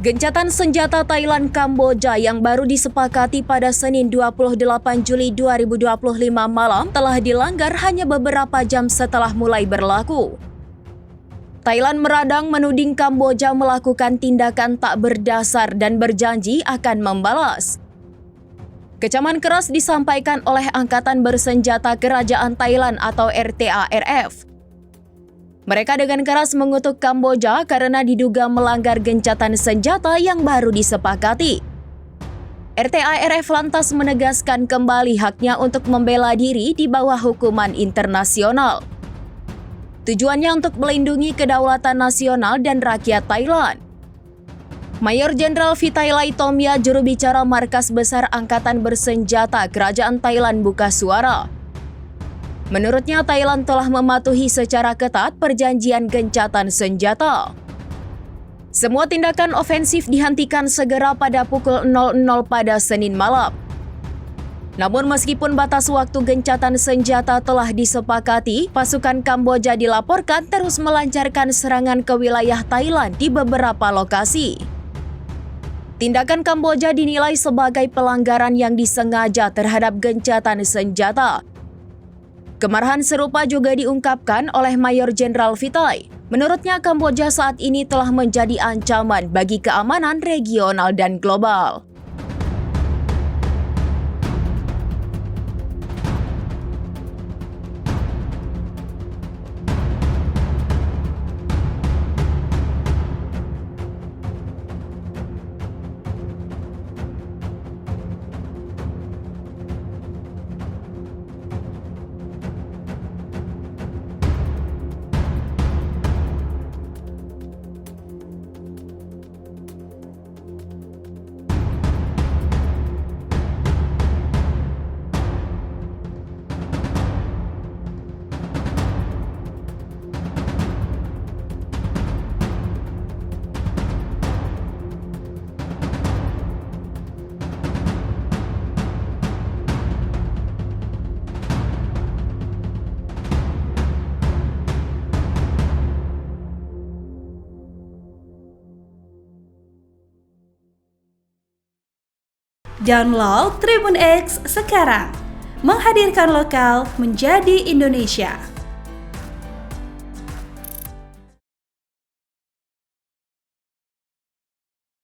Gencatan senjata Thailand Kamboja yang baru disepakati pada Senin 28 Juli 2025 malam telah dilanggar hanya beberapa jam setelah mulai berlaku. Thailand meradang menuding Kamboja melakukan tindakan tak berdasar dan berjanji akan membalas. Kecaman keras disampaikan oleh Angkatan Bersenjata Kerajaan Thailand atau RTARF. Mereka dengan keras mengutuk Kamboja karena diduga melanggar gencatan senjata yang baru disepakati. RTARF lantas menegaskan kembali haknya untuk membela diri di bawah hukuman internasional. Tujuannya untuk melindungi kedaulatan nasional dan rakyat Thailand. Mayor Jenderal Vitailai Tomia, juru bicara Markas Besar Angkatan Bersenjata Kerajaan Thailand, buka suara. Menurutnya, Thailand telah mematuhi secara ketat perjanjian gencatan senjata. Semua tindakan ofensif dihentikan segera pada pukul 00 pada Senin malam. Namun meskipun batas waktu gencatan senjata telah disepakati, pasukan Kamboja dilaporkan terus melancarkan serangan ke wilayah Thailand di beberapa lokasi. Tindakan Kamboja dinilai sebagai pelanggaran yang disengaja terhadap gencatan senjata. Kemarahan serupa juga diungkapkan oleh Mayor Jenderal Vitai. Menurutnya, Kamboja saat ini telah menjadi ancaman bagi keamanan regional dan global. Download Tribun X sekarang, menghadirkan lokal menjadi Indonesia.